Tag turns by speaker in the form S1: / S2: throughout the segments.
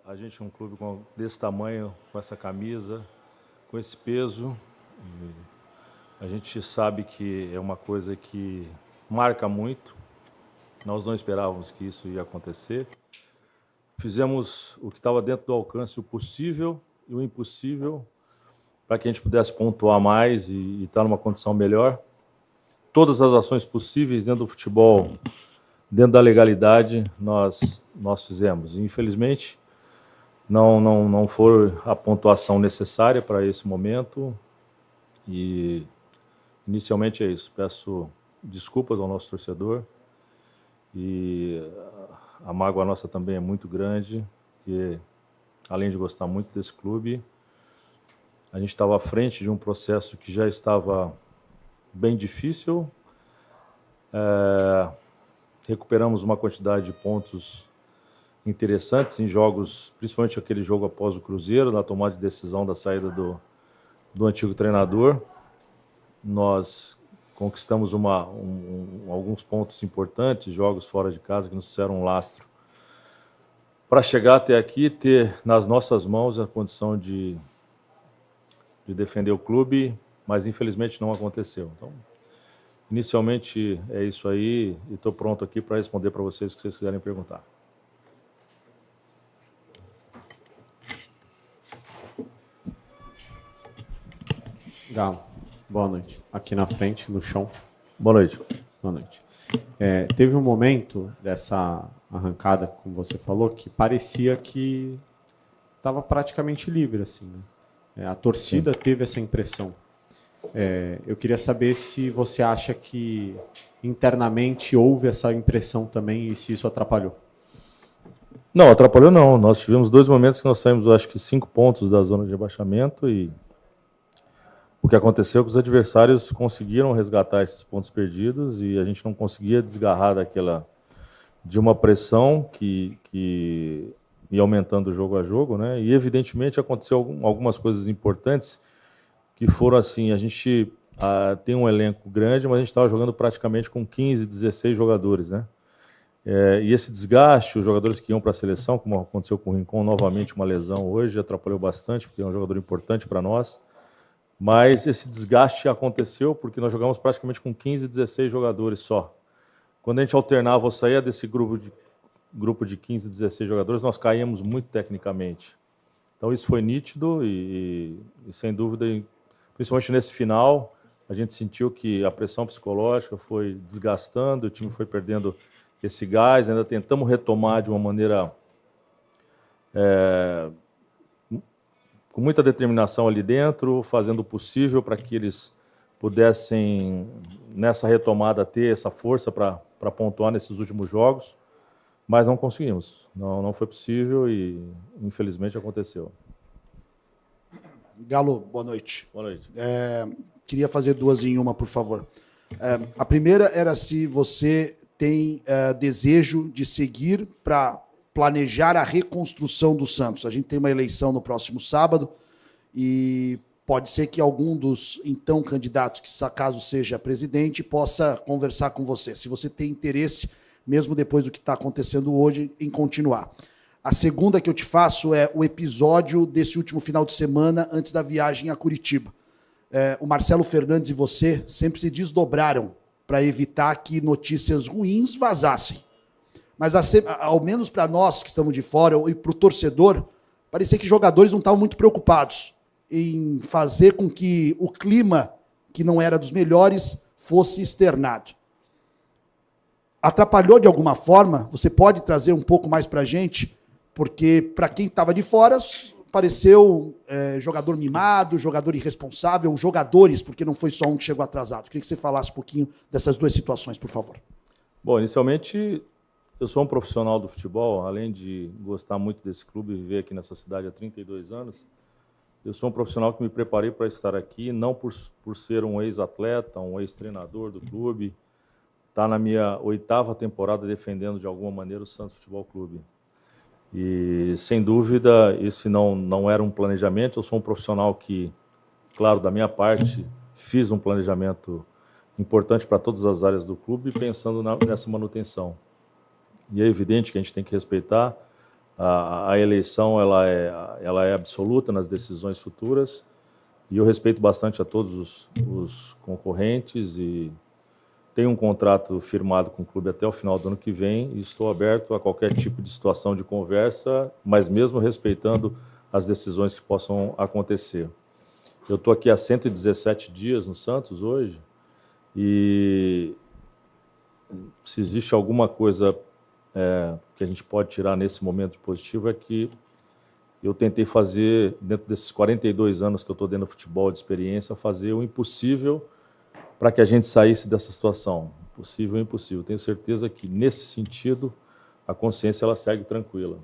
S1: A gente é um clube desse tamanho, com essa camisa, com esse peso. A gente sabe que é uma coisa que marca muito. Nós não esperávamos que isso ia acontecer. Fizemos o que estava dentro do alcance, o possível e o impossível, para que a gente pudesse pontuar mais e estar numa condição melhor. Todas as ações possíveis dentro do futebol, dentro da legalidade, nós fizemos. Infelizmente, não foi a pontuação necessária para esse momento. E, inicialmente, é isso. Peço desculpas ao nosso torcedor. E a mágoa nossa também é muito grande, porque, além de gostar muito desse clube, a gente estava à frente de um processo que já estava bem difícil. Recuperamos uma quantidade de pontos interessantes em jogos, principalmente aquele jogo após o Cruzeiro, na tomada de decisão da saída do antigo treinador. Nós conquistamos alguns pontos importantes, jogos fora de casa que nos fizeram um lastro para chegar até aqui e ter nas nossas mãos a condição de defender o clube, mas infelizmente não aconteceu. Então, inicialmente é isso aí e estou pronto aqui para responder para vocês o que vocês quiserem perguntar.
S2: Galo, boa noite. Aqui na frente, no chão.
S1: Boa noite.
S2: Boa noite. Teve um momento dessa arrancada, como você falou, que parecia que estava praticamente livre, assim, né? A torcida teve essa impressão. Eu queria saber se você acha que internamente houve essa impressão também e se isso atrapalhou.
S1: Não, atrapalhou não. Nós tivemos 2 momentos que nós saímos, eu acho que 5 pontos da zona de rebaixamento e o que aconteceu é que os adversários conseguiram resgatar esses pontos perdidos e a gente não conseguia desgarrar de uma pressão que ia aumentando jogo a jogo, né? E evidentemente aconteceu algumas coisas importantes que foram assim, a gente tem um elenco grande, mas a gente estava jogando praticamente com 15, 16 jogadores, né? E esse desgaste, os jogadores que iam para a seleção, como aconteceu com o Rincon, novamente uma lesão hoje, atrapalhou bastante, porque é um jogador importante para nós. Mas esse desgaste aconteceu porque nós jogamos praticamente com 15, 16 jogadores só. Quando a gente alternava ou saía desse grupo de 15, 16 jogadores, nós caíamos muito tecnicamente. Então isso foi nítido e sem dúvida, principalmente nesse final, a gente sentiu que a pressão psicológica foi desgastando, o time foi perdendo esse gás, ainda tentamos retomar de uma maneira com muita determinação ali dentro, fazendo o possível para que eles pudessem, nessa retomada, ter essa força para pontuar nesses últimos jogos, mas não conseguimos. Não foi possível e, infelizmente, aconteceu.
S3: Galo, boa noite.
S1: Boa noite.
S3: Queria fazer 2 em 1, por favor. A primeira era se você tem desejo de seguir para planejar a reconstrução do Santos. A gente tem uma eleição no próximo sábado e pode ser que algum dos então candidatos, que caso seja presidente, possa conversar com você. Se você tem interesse, mesmo depois do que está acontecendo hoje, em continuar. A segunda que eu te faço é o episódio desse último final de semana antes da viagem a Curitiba. O Marcelo Fernandes e você sempre se desdobraram para evitar que notícias ruins vazassem. Mas, ao menos para nós que estamos de fora e para o torcedor, parecia que jogadores não estavam muito preocupados em fazer com que o clima, que não era dos melhores, fosse externado. Atrapalhou de alguma forma? Você pode trazer um pouco mais para a gente? Porque, para quem estava de fora, pareceu jogador mimado, jogador irresponsável, jogadores, porque não foi só um que chegou atrasado. Queria que você falasse um pouquinho dessas 2 situações, por favor.
S1: Bom, inicialmente, eu sou um profissional do futebol, além de gostar muito desse clube e viver aqui nessa cidade há 32 anos, eu sou um profissional que me preparei para estar aqui, não por ser um ex-atleta, um ex-treinador do clube, está na minha 8ª temporada defendendo de alguma maneira o Santos Futebol Clube. E, sem dúvida, esse não era um planejamento, eu sou um profissional que, claro, da minha parte, fiz um planejamento importante para todas as áreas do clube, pensando nessa manutenção. e é evidente que a gente tem que respeitar. A eleição ela é absoluta nas decisões futuras, e eu respeito bastante a todos os concorrentes e tenho um contrato firmado com o clube até o final do ano que vem e estou aberto a qualquer tipo de situação de conversa, mas mesmo respeitando as decisões que possam acontecer. Eu estou aqui há 117 dias no Santos hoje e se existe alguma coisa que a gente pode tirar nesse momento positivo é que eu tentei fazer, dentro desses 42 anos que eu estou dentro do futebol de experiência, fazer o impossível para que a gente saísse dessa situação. Possível e impossível. Tenho certeza que, nesse sentido, a consciência ela segue tranquila.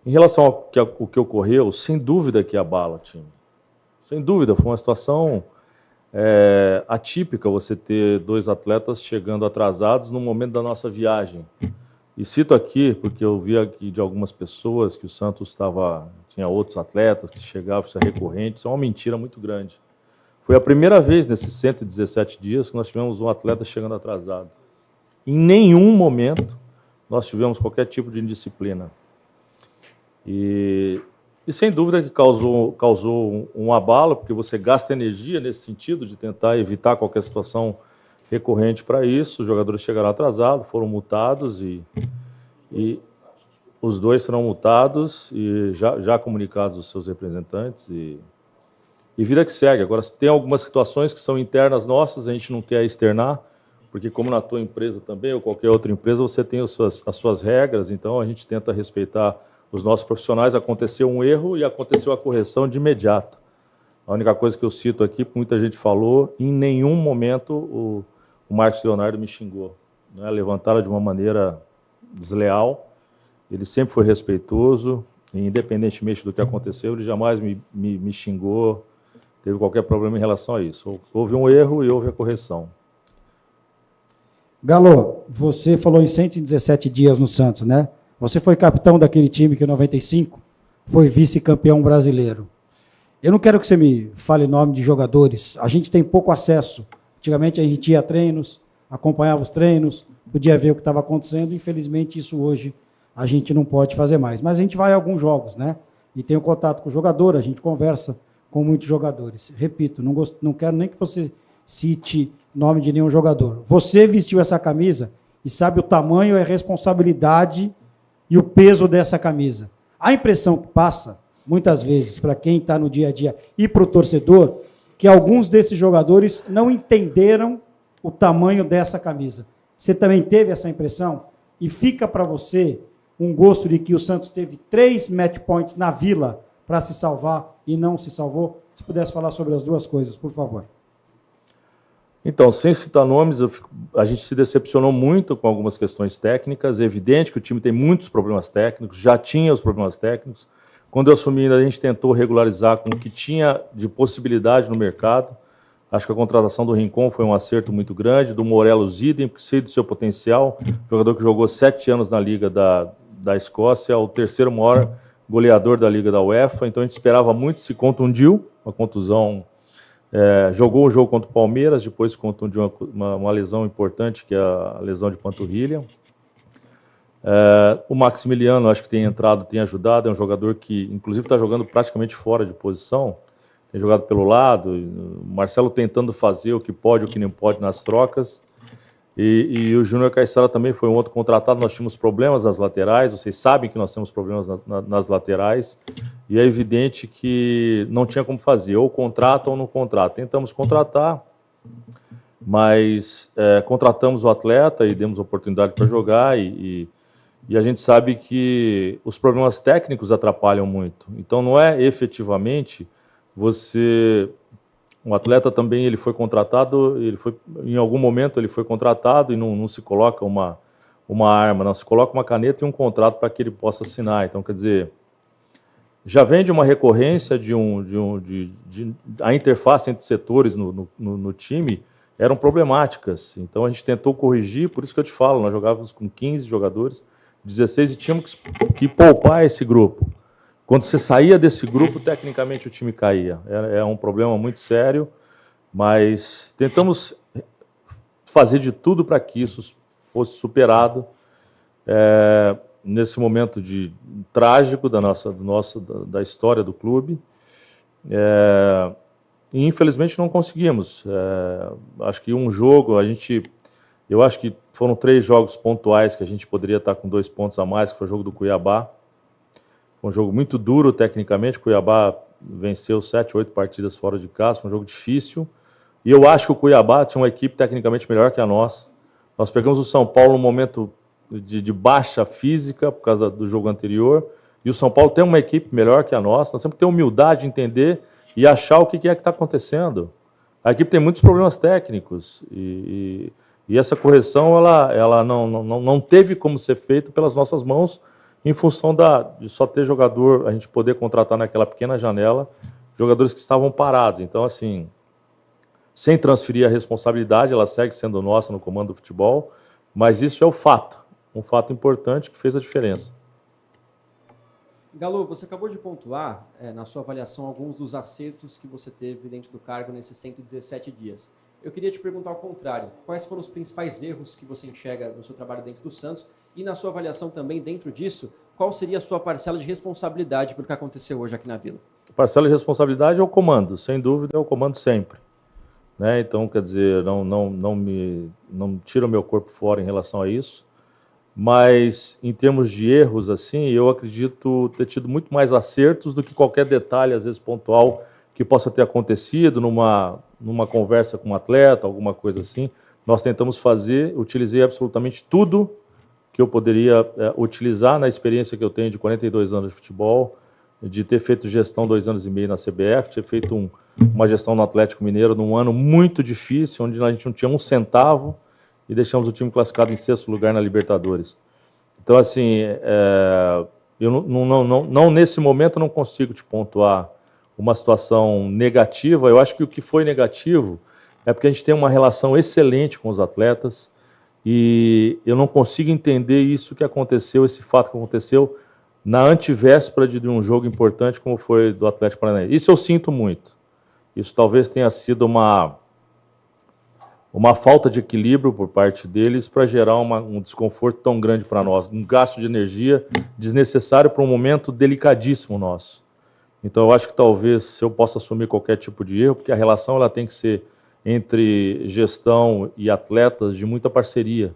S1: Em relação ao que ocorreu, sem dúvida que abala, time. Sem dúvida, foi uma situação atípica você ter 2 atletas chegando atrasados no momento da nossa viagem. E cito aqui, porque eu vi aqui de algumas pessoas que o Santos tinha outros atletas que chegavam, isso é recorrente, isso é uma mentira muito grande. Foi a primeira vez nesses 117 dias que nós tivemos um atleta chegando atrasado. Em nenhum momento nós tivemos qualquer tipo de indisciplina. E sem dúvida que causou um abalo, porque você gasta energia nesse sentido de tentar evitar qualquer situação recorrente para isso. Os jogadores chegaram atrasados, foram multados e os 2 serão multados e já comunicados aos seus representantes e vida que segue. Agora, tem algumas situações que são internas nossas, a gente não quer externar, porque como na tua empresa também, ou qualquer outra empresa, você tem as suas regras, então a gente tenta respeitar os nossos profissionais. Aconteceu um erro e aconteceu a correção de imediato. A única coisa que eu cito aqui, muita gente falou, em nenhum momento o Marcos Leonardo me xingou. Né? Levantaram de uma maneira desleal, ele sempre foi respeitoso, e independentemente do que aconteceu, ele jamais me xingou, teve qualquer problema em relação a isso. Houve um erro e houve a correção.
S4: Galo, você falou em 117 dias no Santos, né? Você foi capitão daquele time que em 95 foi vice-campeão brasileiro. Eu não quero que você me fale nome de jogadores, a gente tem pouco acesso. Antigamente a gente ia a treinos, acompanhava os treinos, podia ver o que estava acontecendo, infelizmente isso hoje a gente não pode fazer mais. Mas a gente vai a alguns jogos, né? E tem o contato com o jogador, a gente conversa com muitos jogadores. Repito, não quero nem que você cite nome de nenhum jogador. Você vestiu essa camisa e sabe o tamanho e a responsabilidade e o peso dessa camisa. A impressão que passa, muitas vezes, para quem está no dia a dia e para o torcedor, que alguns desses jogadores não entenderam o tamanho dessa camisa. Você também teve essa impressão? E fica para você um gosto de que o Santos teve 3 match points na Vila para se salvar e não se salvou? Se pudesse falar sobre as 2 coisas, por favor.
S1: Então, sem citar nomes, a gente se decepcionou muito com algumas questões técnicas. É evidente que o time tem muitos problemas técnicos, já tinha os problemas técnicos. Quando eu assumi, a gente tentou regularizar com o que tinha de possibilidade no mercado. Acho que a contratação do Rincon foi um acerto muito grande, do Morelos idem, porque sei do seu potencial. Jogador que jogou 7 anos na Liga da Escócia, o 3º maior goleador da Liga da UEFA. Então a gente esperava muito, se contundiu, uma contusão. Jogou um jogo contra o Palmeiras, depois contundiu uma lesão importante, que é a lesão de panturrilha. O Maximiliano, acho que tem entrado, tem ajudado, é um jogador que, inclusive, está jogando praticamente fora de posição, tem jogado pelo lado, o Marcelo tentando fazer o que pode, o que não pode nas trocas, e o Júnior Caiçara também foi um outro contratado. Nós tínhamos problemas nas laterais, vocês sabem que nós temos problemas nas laterais, e é evidente que não tinha como fazer, ou contrata ou não contrata. Tentamos contratar, mas contratamos o atleta e demos oportunidade para jogar, e a gente sabe que os problemas técnicos atrapalham muito. Então, não é efetivamente um atleta também, ele foi contratado, em algum momento ele foi contratado e não se coloca uma arma, não se coloca uma caneta e um contrato para que ele possa assinar. Então, quer dizer, já vem de uma recorrência a interface entre setores no time eram problemáticas. Então, a gente tentou corrigir, por isso que eu te falo, nós jogávamos com 15 jogadores, 16, e tínhamos que poupar esse grupo. Quando você saía desse grupo, tecnicamente o time caía. É um problema muito sério, mas tentamos fazer de tudo para que isso fosse superado. nesse momento trágico da história do clube. E infelizmente não conseguimos. Acho que um jogo, eu acho que foram 3 jogos pontuais que a gente poderia estar com 2 pontos a mais, que foi o jogo do Cuiabá. Foi um jogo muito duro tecnicamente, o Cuiabá venceu 7, 8 partidas fora de casa, foi um jogo difícil. E eu acho que o Cuiabá tinha uma equipe tecnicamente melhor que a nossa. Nós pegamos o São Paulo num momento de baixa física, por causa do jogo anterior, e o São Paulo tem uma equipe melhor que a nossa. Nós temos que ter humildade de entender e achar o que é que está acontecendo. A equipe tem muitos problemas técnicos, e essa correção ela não teve como ser feita pelas nossas mãos, em função de só ter jogador, a gente poder contratar naquela pequena janela, jogadores que estavam parados. Então, assim, sem transferir a responsabilidade, ela segue sendo nossa no comando do futebol, mas isso é o fato, um fato importante que fez a diferença.
S5: Galo, você acabou de pontuar, na sua avaliação, alguns dos acertos que você teve dentro do cargo nesses 117 dias. Eu queria te perguntar ao contrário, quais foram os principais erros que você enxerga no seu trabalho dentro do Santos e na sua avaliação também dentro disso, qual seria a sua parcela de responsabilidade pelo que aconteceu hoje aqui na Vila?
S1: A parcela de responsabilidade é o comando, sem dúvida é o comando sempre. Né? Então, quer dizer, não tira o meu corpo fora em relação a isso, mas em termos de erros, assim, eu acredito ter tido muito mais acertos do que qualquer detalhe, às vezes pontual, que possa ter acontecido numa conversa com um atleta, alguma coisa assim. Nós tentamos utilizei absolutamente tudo que eu poderia utilizar na experiência que eu tenho de 42 anos de futebol, de ter feito gestão 2 anos e meio na CBF, ter feito uma gestão no Atlético Mineiro num ano muito difícil, onde a gente não tinha um centavo e deixamos o time classificado em 6º lugar na Libertadores. Então, assim, eu não nesse momento não consigo te pontuar uma situação negativa. Eu acho que o que foi negativo é porque a gente tem uma relação excelente com os atletas, e eu não consigo entender isso que aconteceu, esse fato que aconteceu na antivéspera de um jogo importante como foi do Atlético Paranaense. Isso eu sinto muito. Isso talvez tenha sido uma falta de equilíbrio por parte deles para gerar um desconforto tão grande para nós, um gasto de energia desnecessário para um momento delicadíssimo nosso. Então eu acho que talvez eu possa assumir qualquer tipo de erro, porque a relação ela tem que ser entre gestão e atletas de muita parceria,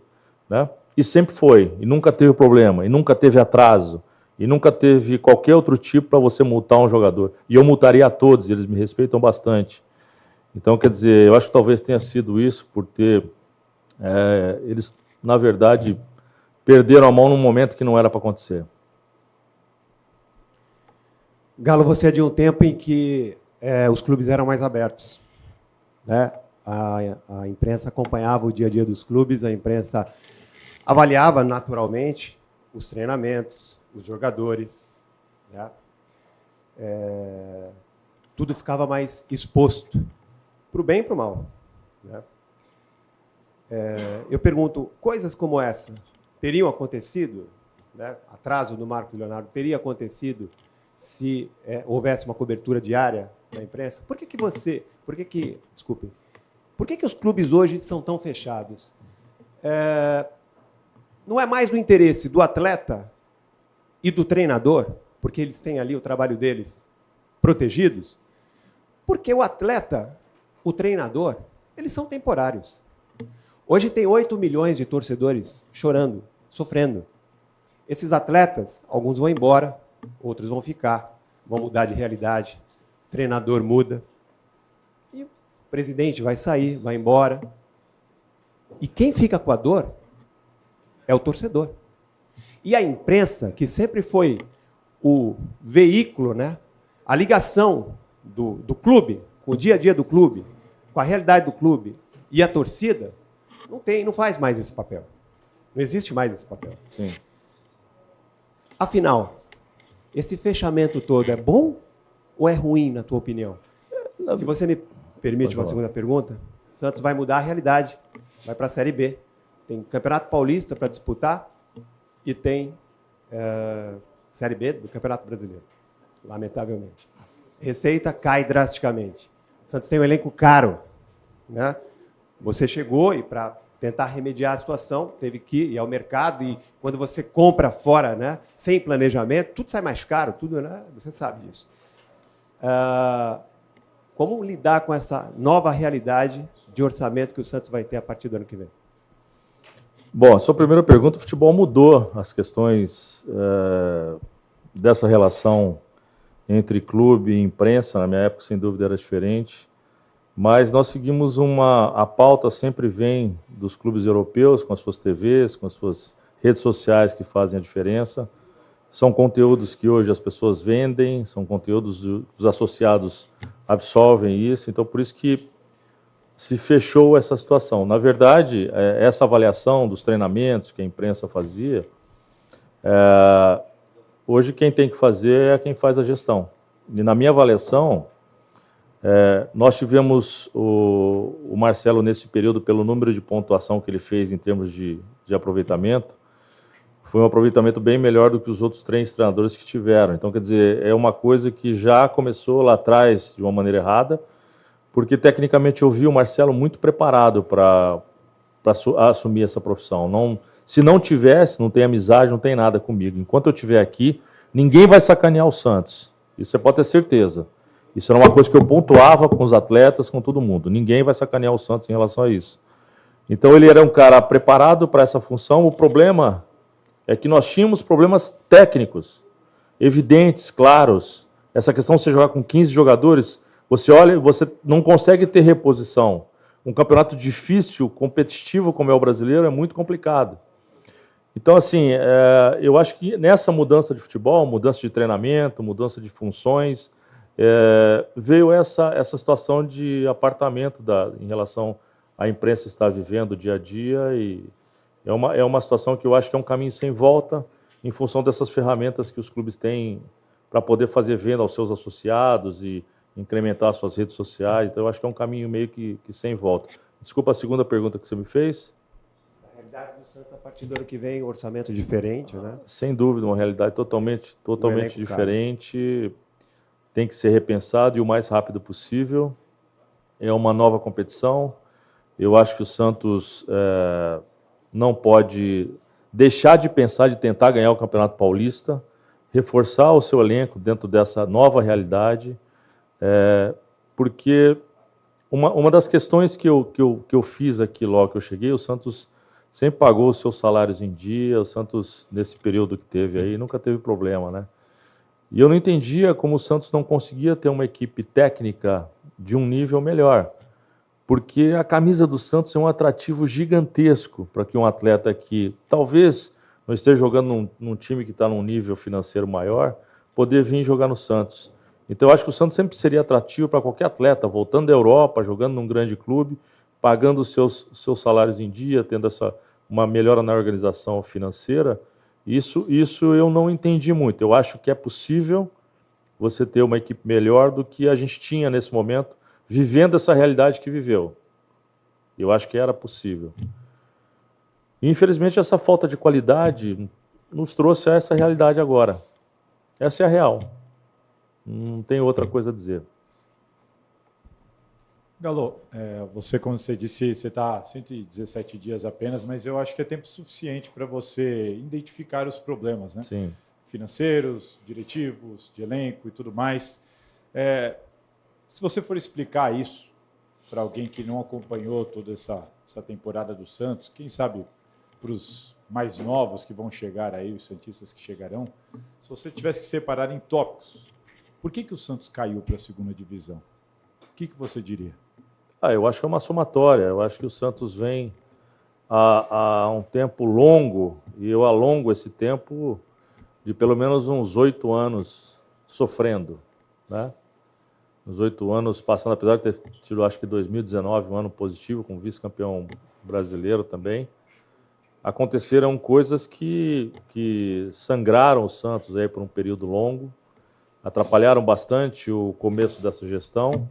S1: né? E sempre foi, e nunca teve problema, e nunca teve atraso, e nunca teve qualquer outro tipo para você multar um jogador. E eu multaria a todos, eles me respeitam bastante. Então, quer dizer, eu acho que talvez tenha sido isso, por ter... eles, na verdade, perderam a mão num momento que não era para acontecer.
S6: Galo, você é de um tempo em que os clubes eram mais abertos, né? A imprensa acompanhava o dia a dia dos clubes, a imprensa avaliava naturalmente os treinamentos, os jogadores, né? Tudo ficava mais exposto, para o bem e para o mal, né? Eu pergunto, coisas como essa teriam acontecido, né? Atraso do Marcos Leonardo teria acontecido se houvesse uma cobertura diária da imprensa? Por que os clubes hoje são tão fechados? Não é mais do interesse do atleta e do treinador, porque eles têm ali o trabalho deles protegidos? Porque o atleta, o treinador, eles são temporários. Hoje tem 8 milhões de torcedores chorando, sofrendo. Esses atletas, alguns vão embora, outros vão ficar, vão mudar de realidade, o treinador muda, e o presidente vai sair, vai embora. E quem fica com a dor é o torcedor. E a imprensa, que sempre foi o veículo, né, a ligação do clube, com o dia a dia do clube, com a realidade do clube e a torcida, não faz mais esse papel. Não existe mais esse papel.
S1: Sim.
S6: Afinal, esse fechamento todo é bom ou é ruim, na tua opinião? Se você me permite uma segunda pergunta, Santos vai mudar a realidade, vai para a Série B. Tem Campeonato Paulista para disputar e tem Série B do Campeonato Brasileiro, lamentavelmente. Receita cai drasticamente. Santos tem um elenco caro, né? Você chegou e para tentar remediar a situação, teve que ir ao mercado, e quando você compra fora, né, sem planejamento, tudo sai mais caro, tudo, né, você sabe disso. Como lidar com essa nova realidade de orçamento que o Santos vai ter a partir do ano que vem?
S1: Bom, a sua primeira pergunta, o futebol mudou as questões dessa relação entre clube e imprensa. Na minha época, sem dúvida, era diferente. Mas nós seguimos a pauta sempre vem dos clubes europeus, com as suas TVs, com as suas redes sociais que fazem a diferença. São conteúdos que hoje as pessoas vendem, são conteúdos os associados absorvem isso. Então, por isso que se fechou essa situação. Na verdade, essa avaliação dos treinamentos que a imprensa fazia, hoje quem tem que fazer é quem faz a gestão. E na minha avaliação, nós tivemos o Marcelo nesse período, pelo número de pontuação que ele fez em termos de aproveitamento, foi um aproveitamento bem melhor do que os outros 3 treinadores que tiveram. Então, quer dizer, é uma coisa que já começou lá atrás de uma maneira errada, porque tecnicamente eu vi o Marcelo muito preparado para assumir essa profissão. Se não tivesse, não tem amizade, não tem nada comigo. Enquanto eu estiver aqui, ninguém vai sacanear o Santos. Isso você pode ter certeza. Isso era uma coisa que eu pontuava com os atletas, com todo mundo. Ninguém vai sacanear o Santos em relação a isso. Então ele era um cara preparado para essa função. O problema é que nós tínhamos problemas técnicos, evidentes, claros. Essa questão de você jogar com 15 jogadores, você olha, você não consegue ter reposição. Um campeonato difícil, competitivo como é o brasileiro, é muito complicado. Então, assim, eu acho que nessa mudança de futebol, mudança de treinamento, mudança de funções, veio essa situação de apartamento em relação à imprensa estar vivendo o dia a dia, e é uma situação que eu acho que é um caminho sem volta em função dessas ferramentas que os clubes têm para poder fazer venda aos seus associados e incrementar suas redes sociais. Então, eu acho que é um caminho meio que sem volta. Desculpa a segunda pergunta que você me fez.
S6: A realidade do Santos, a partir do ano que vem, orçamento diferente, né?
S1: Sem dúvida, uma realidade totalmente diferente. Tem que ser repensado e o mais rápido possível. É uma nova competição. Eu acho que o Santos não pode deixar de pensar de tentar ganhar o Campeonato Paulista, reforçar o seu elenco dentro dessa nova realidade, porque uma das questões que eu fiz aqui logo que eu cheguei, o Santos sempre pagou os seus salários em dia, o Santos, nesse período que teve aí, nunca teve problema, né? E eu não entendia como o Santos não conseguia ter uma equipe técnica de um nível melhor, porque a camisa do Santos é um atrativo gigantesco para que um atleta que talvez não esteja jogando num time que está num nível financeiro maior, poder vir jogar no Santos. Então, eu acho que o Santos sempre seria atrativo para qualquer atleta, voltando da Europa, jogando num grande clube, pagando os seus salários em dia, tendo uma melhora na organização financeira. Isso eu não entendi muito. Eu acho que é possível você ter uma equipe melhor do que a gente tinha nesse momento, vivendo essa realidade que viveu. Eu acho que era possível. Infelizmente, essa falta de qualidade nos trouxe a essa realidade agora. Essa é a real. Não tem outra coisa a dizer.
S7: Galo, você, como você disse, você está 117 dias apenas, mas eu acho que é tempo suficiente para você identificar os problemas, né?
S1: Sim.
S7: Financeiros, diretivos, de elenco e tudo mais. Se você for explicar isso para alguém que não acompanhou toda essa temporada do Santos, quem sabe para os mais novos que vão chegar aí, os santistas que chegarão, se você tivesse que separar em tópicos, por que o Santos caiu para a segunda divisão? O que você diria?
S1: Eu acho que é uma somatória. Eu acho que o Santos vem há um tempo longo, e eu alongo esse tempo de pelo menos uns 8 anos sofrendo, né? Uns 8 anos passando, apesar de ter tido, acho que 2019, um ano positivo, com vice-campeão brasileiro também, aconteceram coisas que sangraram o Santos aí por um período longo, atrapalharam bastante o começo dessa gestão,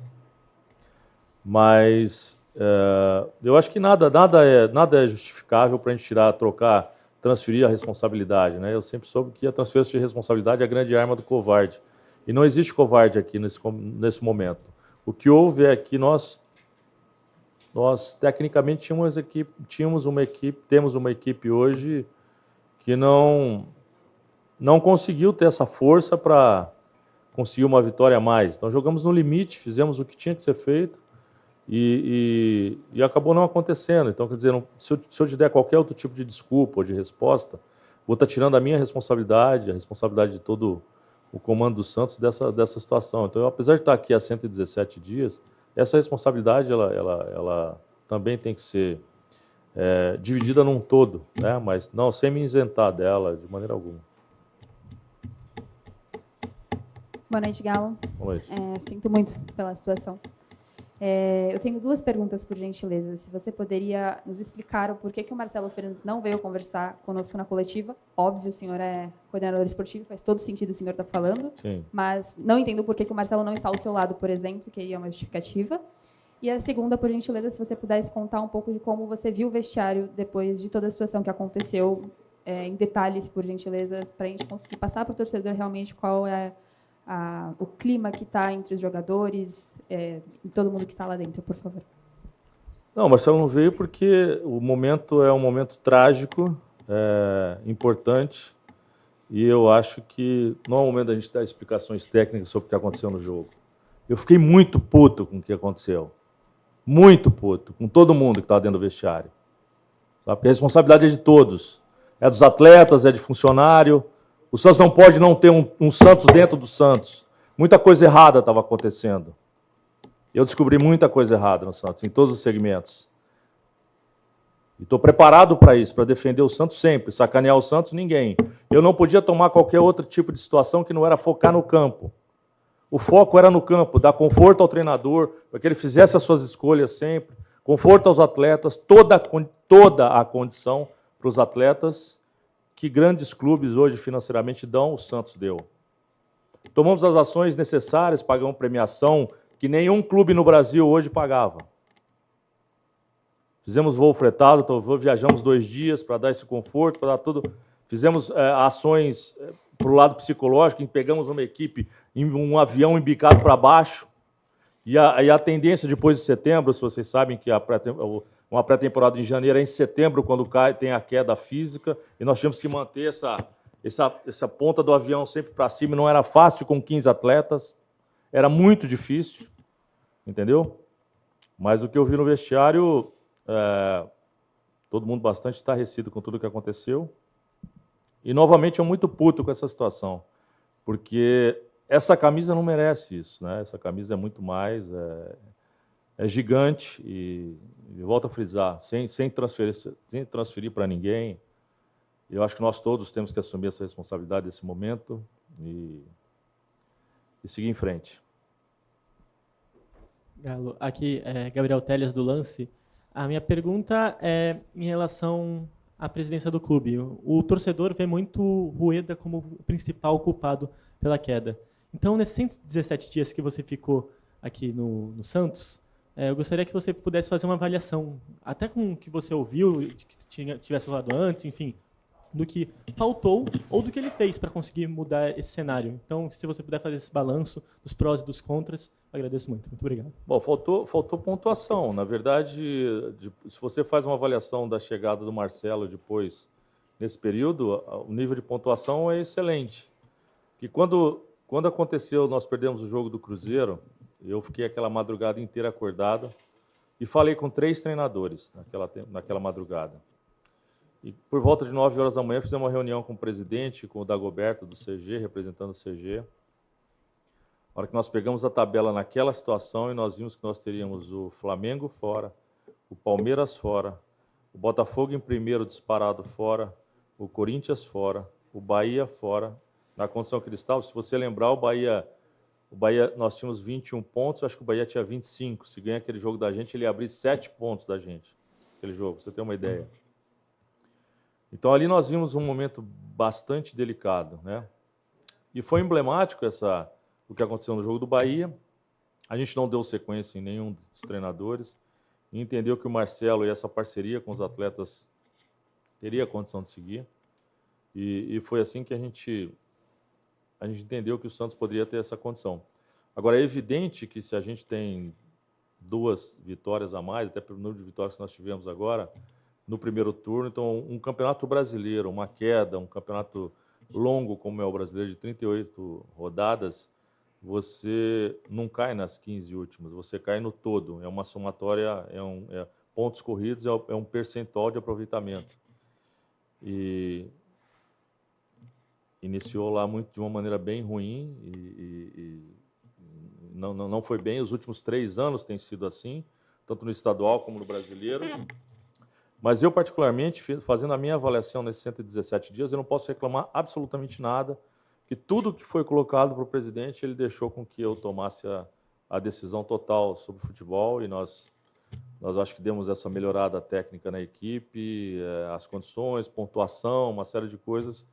S1: mas eu acho que nada é justificável para a gente trocar, transferir a responsabilidade, né? Eu sempre soube que a transferência de responsabilidade é a grande arma do covarde. E não existe covarde aqui nesse momento. O que houve é que nós Nós, tecnicamente, temos uma equipe hoje que não conseguiu ter essa força para conseguir uma vitória a mais. Então, jogamos no limite, fizemos o que tinha que ser feito e acabou não acontecendo. Então, quer dizer, se eu te der qualquer outro tipo de desculpa ou de resposta, vou estar tirando a minha responsabilidade, a responsabilidade de todo o comando do Santos dessa situação. Então, apesar de estar aqui há 117 dias, essa responsabilidade ela também tem que ser dividida num todo, né? Mas não sem me isentar dela de maneira alguma.
S8: Boa noite, Galo.
S1: Boa noite.
S8: Sinto muito pela situação. Eu tenho duas perguntas, por gentileza. Se você poderia nos explicar o porquê que o Marcelo Fernandes não veio conversar conosco na coletiva. Óbvio, o senhor é coordenador esportivo, faz todo sentido o senhor estar falando.
S1: Sim.
S8: Mas não entendo por que o Marcelo não está ao seu lado, por exemplo, que é uma justificativa. E a segunda, por gentileza, se você pudesse contar um pouco de como você viu o vestiário depois de toda a situação que aconteceu, em detalhes, por gentileza, para a gente conseguir passar para o torcedor realmente qual é o clima que está entre os jogadores e todo mundo que está lá dentro, por favor.
S1: Não, o Marcelo não veio porque o momento é um momento trágico, importante, e eu acho que não é o momento da gente dar explicações técnicas sobre o que aconteceu no jogo. Eu fiquei muito puto com o que aconteceu. Muito puto, com todo mundo que estava dentro do vestiário. Sabe? Porque a responsabilidade é de todos. É dos atletas, é de funcionário. O Santos não pode não ter um Santos dentro do Santos. Muita coisa errada estava acontecendo. Eu descobri muita coisa errada no Santos, em todos os segmentos. E estou preparado para isso, para defender o Santos sempre. Sacanear o Santos, ninguém. Eu não podia tomar qualquer outro tipo de situação que não era focar no campo. O foco era no campo, dar conforto ao treinador, para que ele fizesse as suas escolhas sempre, conforto aos atletas, toda a condição para os atletas que grandes clubes hoje financeiramente dão, o Santos deu. Tomamos as ações necessárias, pagamos premiação que nenhum clube no Brasil hoje pagava. Fizemos voo fretado, viajamos 2 dias para dar esse conforto, para dar tudo. Fizemos ações para o lado psicológico, pegamos uma equipe em um avião embicado para baixo. E a tendência depois de setembro, se vocês sabem que uma pré-temporada em janeiro é em setembro, quando tem a queda física, e nós tínhamos que manter essa ponta do avião sempre para cima. Não era fácil com 15 atletas, era muito difícil, entendeu? Mas o que eu vi no vestiário, todo mundo bastante estarrecido com tudo o que aconteceu. E, novamente, eu muito puto com essa situação, porque essa camisa não merece isso, né? Essa camisa é muito mais, é gigante e volto a frisar, sem transferir para ninguém. Eu acho que nós todos temos que assumir essa responsabilidade nesse momento e seguir em frente.
S9: Galo, aqui é Gabriel Teles do Lance. A minha pergunta é em relação à presidência do clube. O torcedor vê muito Rueda como o principal culpado pela queda. Então, nesses 117 dias que você ficou aqui no Santos, eu gostaria que você pudesse fazer uma avaliação, até com o que você ouviu, que tivesse falado antes, enfim, do que faltou ou do que ele fez para conseguir mudar esse cenário. Então, se você puder fazer esse balanço dos prós e dos contras, eu agradeço muito. Muito obrigado.
S1: Bom, faltou pontuação. Na verdade, se você faz uma avaliação da chegada do Marcelo depois, nesse período, o nível de pontuação é excelente. E quando aconteceu, nós perdemos o jogo do Cruzeiro, eu fiquei aquela madrugada inteira acordado e falei com 3 treinadores naquela madrugada. E por volta de 9 horas da manhã fizemos uma reunião com o presidente, com o Dagoberto do CG, representando o CG. Na hora que nós pegamos a tabela naquela situação e nós vimos que nós teríamos o Flamengo fora, o Palmeiras fora, o Botafogo em primeiro disparado fora, o Corinthians fora, o Bahia fora. Na condição que ele estava, se você lembrar, o Bahia, nós tínhamos 21 pontos, acho que o Bahia tinha 25. Se ganha aquele jogo da gente, ele ia abrir 7 pontos da gente, aquele jogo, pra você ter uma ideia. Então, ali nós vimos um momento bastante delicado, né? E foi emblemático o que aconteceu no jogo do Bahia. A gente não deu sequência em nenhum dos treinadores e entendeu que o Marcelo e essa parceria com os atletas teria condição de seguir. E foi assim que a gente entendeu que o Santos poderia ter essa condição. Agora, é evidente que se a gente tem 2 vitórias a mais, até pelo número de vitórias que nós tivemos agora no primeiro turno. Então, um campeonato brasileiro, uma queda, um campeonato longo como é o brasileiro, de 38 rodadas, você não cai nas 15 últimas, você cai no todo. É uma somatória, pontos corridos, é um percentual de aproveitamento. E iniciou lá de uma maneira bem ruim e não foi bem. Os últimos 3 anos tem sido assim, tanto no estadual como no brasileiro. Mas eu, particularmente, fazendo a minha avaliação nesses 117 dias, eu não posso reclamar absolutamente nada, que tudo que foi colocado para o presidente, ele deixou com que eu tomasse a decisão total sobre o futebol, e nós acho que demos essa melhorada técnica na equipe, as condições, pontuação, uma série de coisas,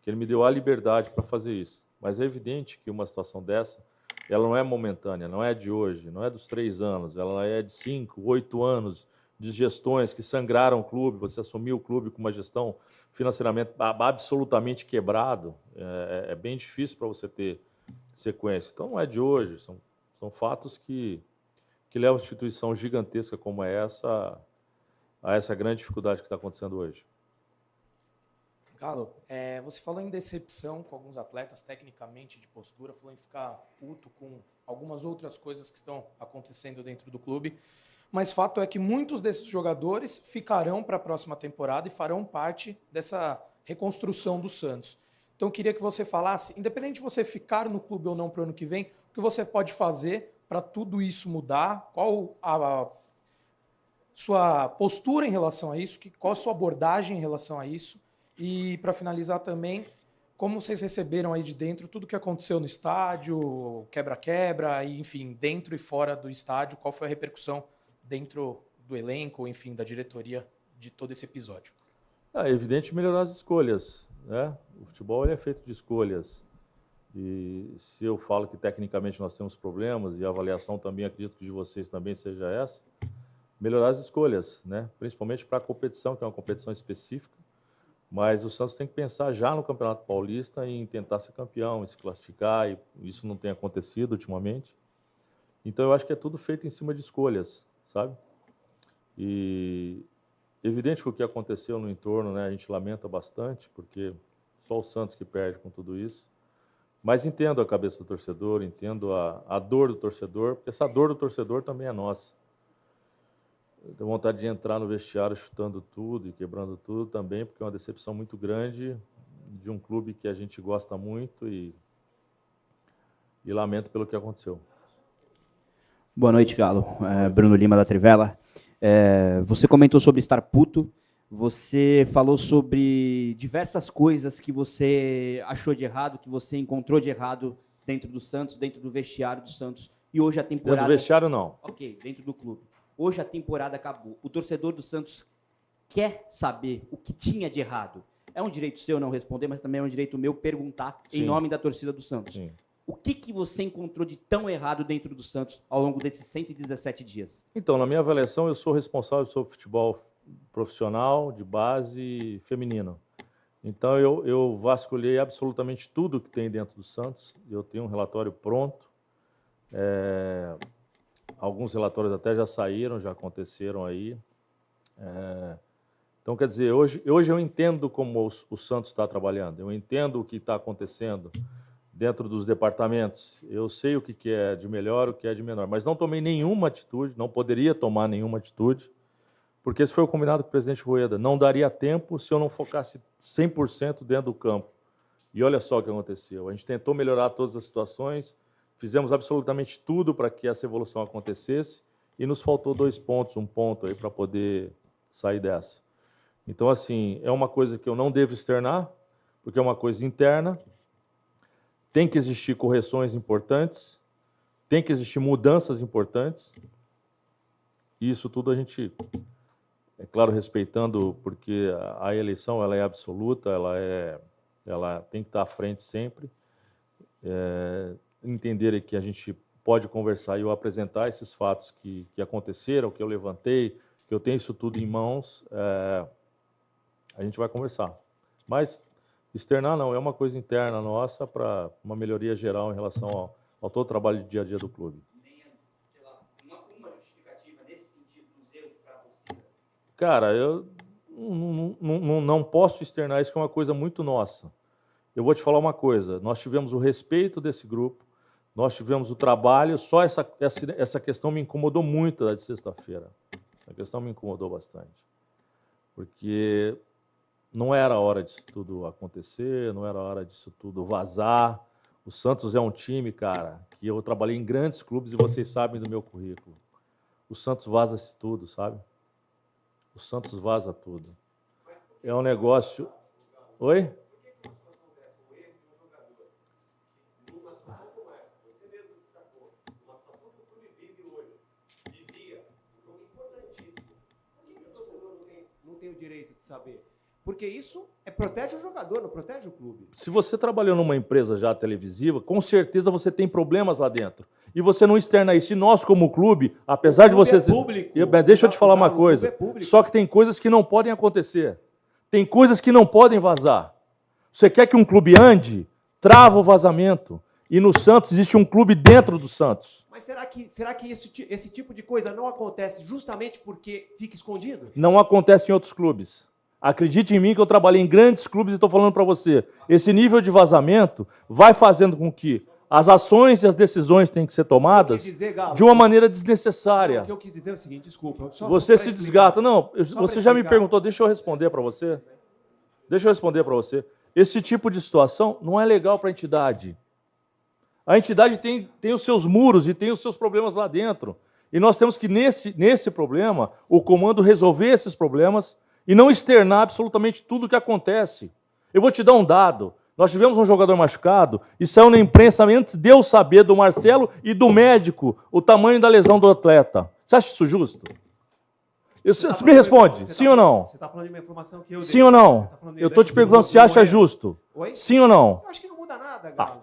S1: que ele me deu a liberdade para fazer isso. Mas é evidente que uma situação dessa, ela não é momentânea, não é de hoje, não é dos 3 anos, ela é de 5, 8 anos, de gestões que sangraram o clube. Você assumiu o clube com uma gestão financeiramente absolutamente quebrado, é bem difícil para você ter sequência. Então, não é de hoje, são fatos que levam a instituição gigantesca como essa a essa grande dificuldade que está acontecendo hoje.
S10: Galo, você falou em decepção com alguns atletas, tecnicamente, de postura, falou em ficar puto com algumas outras coisas que estão acontecendo dentro do clube. Mas fato é que muitos desses jogadores ficarão para a próxima temporada e farão parte dessa reconstrução do Santos. Então eu queria que você falasse, independente de você ficar no clube ou não para o ano que vem, o que você pode fazer para tudo isso mudar, qual a sua postura em relação a isso, qual a sua abordagem em relação a isso, e para finalizar também, como vocês receberam aí de dentro tudo que aconteceu no estádio, quebra-quebra, e enfim, dentro e fora do estádio, qual foi a repercussão dentro do elenco, enfim, da diretoria de todo esse episódio?
S1: É evidente melhorar as escolhas, né? O futebol ele é feito de escolhas. E se eu falo que tecnicamente nós temos problemas, e a avaliação também, acredito que de vocês também seja essa, melhorar as escolhas, né? Principalmente para a competição, que é uma competição específica. Mas o Santos tem que pensar já no Campeonato Paulista em tentar ser campeão, em se classificar, e isso não tem acontecido ultimamente. Então eu acho que é tudo feito em cima de escolhas, sabe? E evidente que o que aconteceu no entorno, né, a gente lamenta bastante, porque só o Santos que perde com tudo isso. Mas entendo a cabeça do torcedor, entendo a dor do torcedor, porque essa dor do torcedor também é nossa. Eu tenho vontade de entrar no vestiário chutando tudo e quebrando tudo também, porque é uma decepção muito grande de um clube que a gente gosta muito e lamento pelo que aconteceu.
S11: Boa noite, Galo. Bruno Lima, da Trivela. Você comentou sobre estar puto, você falou sobre diversas coisas que você achou de errado, que você encontrou de errado dentro do Santos, dentro do vestiário do Santos, e hoje a temporada...
S1: Dentro do vestiário, não.
S11: Ok, dentro do clube. Hoje a temporada acabou. O torcedor do Santos quer saber o que tinha de errado. É um direito seu não responder, mas também é um direito meu perguntar em nome da torcida do Santos.
S1: Sim.
S11: O que você encontrou de tão errado dentro do Santos ao longo desses 117 dias?
S1: Então, na minha avaliação, eu sou responsável sobre futebol profissional, de base feminino. Então, eu vasculhei absolutamente tudo que tem dentro do Santos. Eu tenho um relatório pronto. Alguns relatórios até já saíram, já aconteceram aí. Então, quer dizer, hoje eu entendo como o Santos está trabalhando. Eu entendo o que está acontecendo dentro dos departamentos. Eu sei o que é de melhor, o que é de menor, mas não tomei nenhuma atitude, não poderia tomar nenhuma atitude, porque esse foi o combinado com o presidente Rueda. Não daria tempo se eu não focasse 100% dentro do campo. E olha só o que aconteceu. A gente tentou melhorar todas as situações, fizemos absolutamente tudo para que essa evolução acontecesse e nos faltou 2 pontos, 1 ponto aí para poder sair dessa. Então, assim, é uma coisa que eu não devo externar, porque é uma coisa interna. Tem que existir correções importantes, tem que existir mudanças importantes. E isso tudo a gente, é claro, respeitando, porque a eleição ela é absoluta, ela tem que estar à frente sempre. Entender que a gente pode conversar e eu apresentar esses fatos que aconteceram, que eu levantei, que eu tenho isso tudo em mãos, a gente vai conversar. Mas externar não, é uma coisa interna nossa para uma melhoria geral em relação ao todo o trabalho de dia a dia do clube.
S11: Uma justificativa
S1: Cara, eu não posso externar isso, que é uma coisa muito nossa. Eu vou te falar uma coisa, nós tivemos o respeito desse grupo, nós tivemos o trabalho, só essa questão me incomodou muito da de sexta-feira. A questão me incomodou bastante. Porque não era a hora disso tudo acontecer, não era a hora disso tudo vazar. O Santos é um time, cara, que eu trabalhei em grandes clubes e vocês sabem do meu currículo. O Santos vaza-se tudo, sabe? O Santos vaza tudo. É um negócio... Oi?
S6: Não tem o direito de saber. Porque isso protege o jogador, não protege o clube.
S1: Se você trabalhou numa empresa já televisiva, com certeza você tem problemas lá dentro. E você não externa isso. E nós, como clube, apesar de você...
S6: É público.
S1: Deixa eu te falar uma coisa. Só que tem coisas que não podem acontecer. Tem coisas que não podem vazar. Você quer que um clube ande? Trava o vazamento. E no Santos existe um clube dentro do Santos.
S6: Mas será que esse tipo de coisa não acontece justamente porque fica escondido?
S1: Não acontece em outros clubes. Acredite em mim que eu trabalhei em grandes clubes e estou falando para você. Esse nível de vazamento vai fazendo com que as ações e as decisões tenham que ser tomadas de uma maneira desnecessária.
S6: Não, o que eu quis dizer é o seguinte, desculpa.
S1: Você se desgasta. Não, você já me perguntou, deixa eu responder para você. Deixa eu responder para você. Esse tipo de situação não é legal para a entidade. A entidade tem os seus muros e tem os seus problemas lá dentro. E nós temos que, nesse problema, o comando resolver esses problemas e não externar absolutamente tudo o que acontece. Eu vou te dar um dado. Nós tivemos um jogador machucado e saiu na imprensa antes de eu saber do Marcelo e do médico o tamanho da lesão do atleta. Você acha isso justo? Você me responde, sim ou não?
S6: Você está falando de uma informação que eu dei.
S1: Sim ou não? Eu estou te perguntando se acha justo.
S6: Oi?
S1: Sim ou não?
S6: Eu acho que não muda nada, Galo.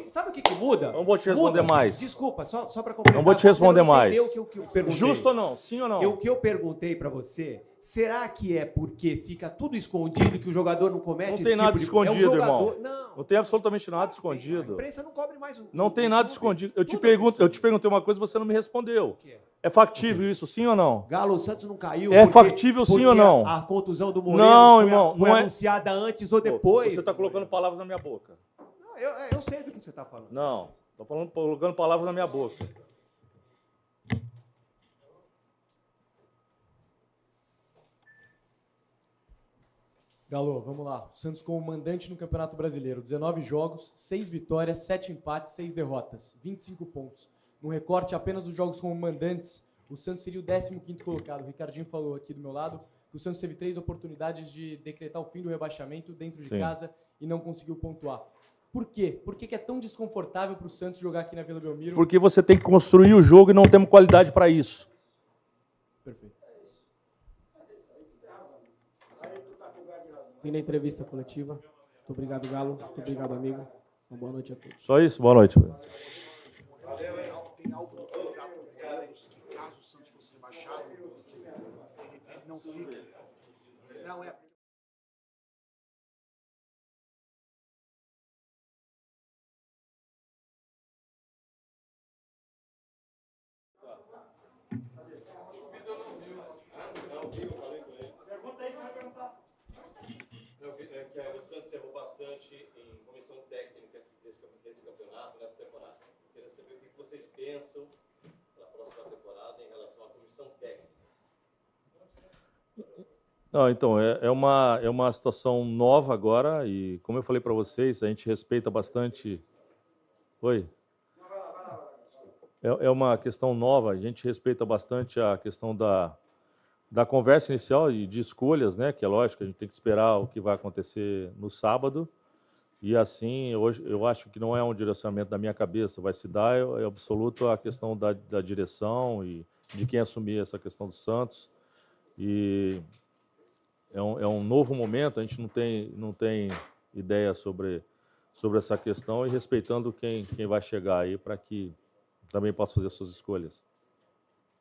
S6: Sabe o que muda?
S1: Não vou te responder mais.
S6: Desculpa, só para complementar.
S1: Não vou te responder mais.
S6: O que eu perguntei.
S1: Justo ou não? Sim ou não?
S6: O que eu perguntei para você, será que é porque fica tudo escondido que o jogador não comete esse tipo de...
S1: Não tem nada escondido, irmão.
S6: Não.
S1: Não tem absolutamente nada escondido.
S6: A imprensa não cobre mais...
S1: Não tem nada escondido. Eu te perguntei uma coisa e você não me respondeu.
S6: O quê?
S1: É factível isso, sim ou não?
S6: Galo, o Santos não caiu.
S1: É factível, sim ou não?
S6: A contusão do Moreira
S1: não, irmão,
S6: foi
S1: não é
S6: anunciada antes ou depois.
S1: Você está colocando palavras na minha boca.
S6: Não, eu sei do que você está falando.
S1: Não, estou colocando palavras na minha boca.
S12: Galo, vamos lá. O Santos como mandante no Campeonato Brasileiro. 19 jogos, 6 vitórias, 7 empates, 6 derrotas. 25 pontos. No recorte apenas dos jogos como mandantes, o Santos seria o 15º colocado. O Ricardinho falou aqui do meu lado que o Santos teve 3 oportunidades de decretar o fim do rebaixamento dentro de casa e não conseguiu pontuar. Por quê? Por que é tão desconfortável para o Santos jogar aqui na Vila Belmiro?
S1: Porque você tem que construir o jogo e não temos qualidade para isso.
S12: Perfeito. Fim da entrevista coletiva. Muito obrigado, Galo. Muito obrigado, amigo. Uma boa noite a todos.
S1: Só isso? Boa noite.
S3: Tem algo no contrato do Santos que caso o Santos fosse rebaixado, ele não fica. Não é...
S1: Pergunta aí, vai perguntar. O Santos errou bastante em comissão técnica desse campeonato, nessa temporada. Queria saber o que vocês pensam da próxima temporada em relação à comissão técnica. Não, então, é uma situação nova agora e, como eu falei para vocês, a gente respeita bastante... Oi? É uma questão nova, a gente respeita bastante a questão da conversa inicial e de escolhas, né? Que é lógico, a gente tem que esperar o que vai acontecer no sábado. E assim, hoje eu acho que não é um direcionamento da minha cabeça, vai se dar é absoluto a questão da direção e de quem assumir essa questão do Santos. E é um novo momento, a gente não tem ideia sobre essa questão e respeitando quem vai chegar aí para que também possa fazer suas escolhas.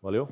S1: Valeu?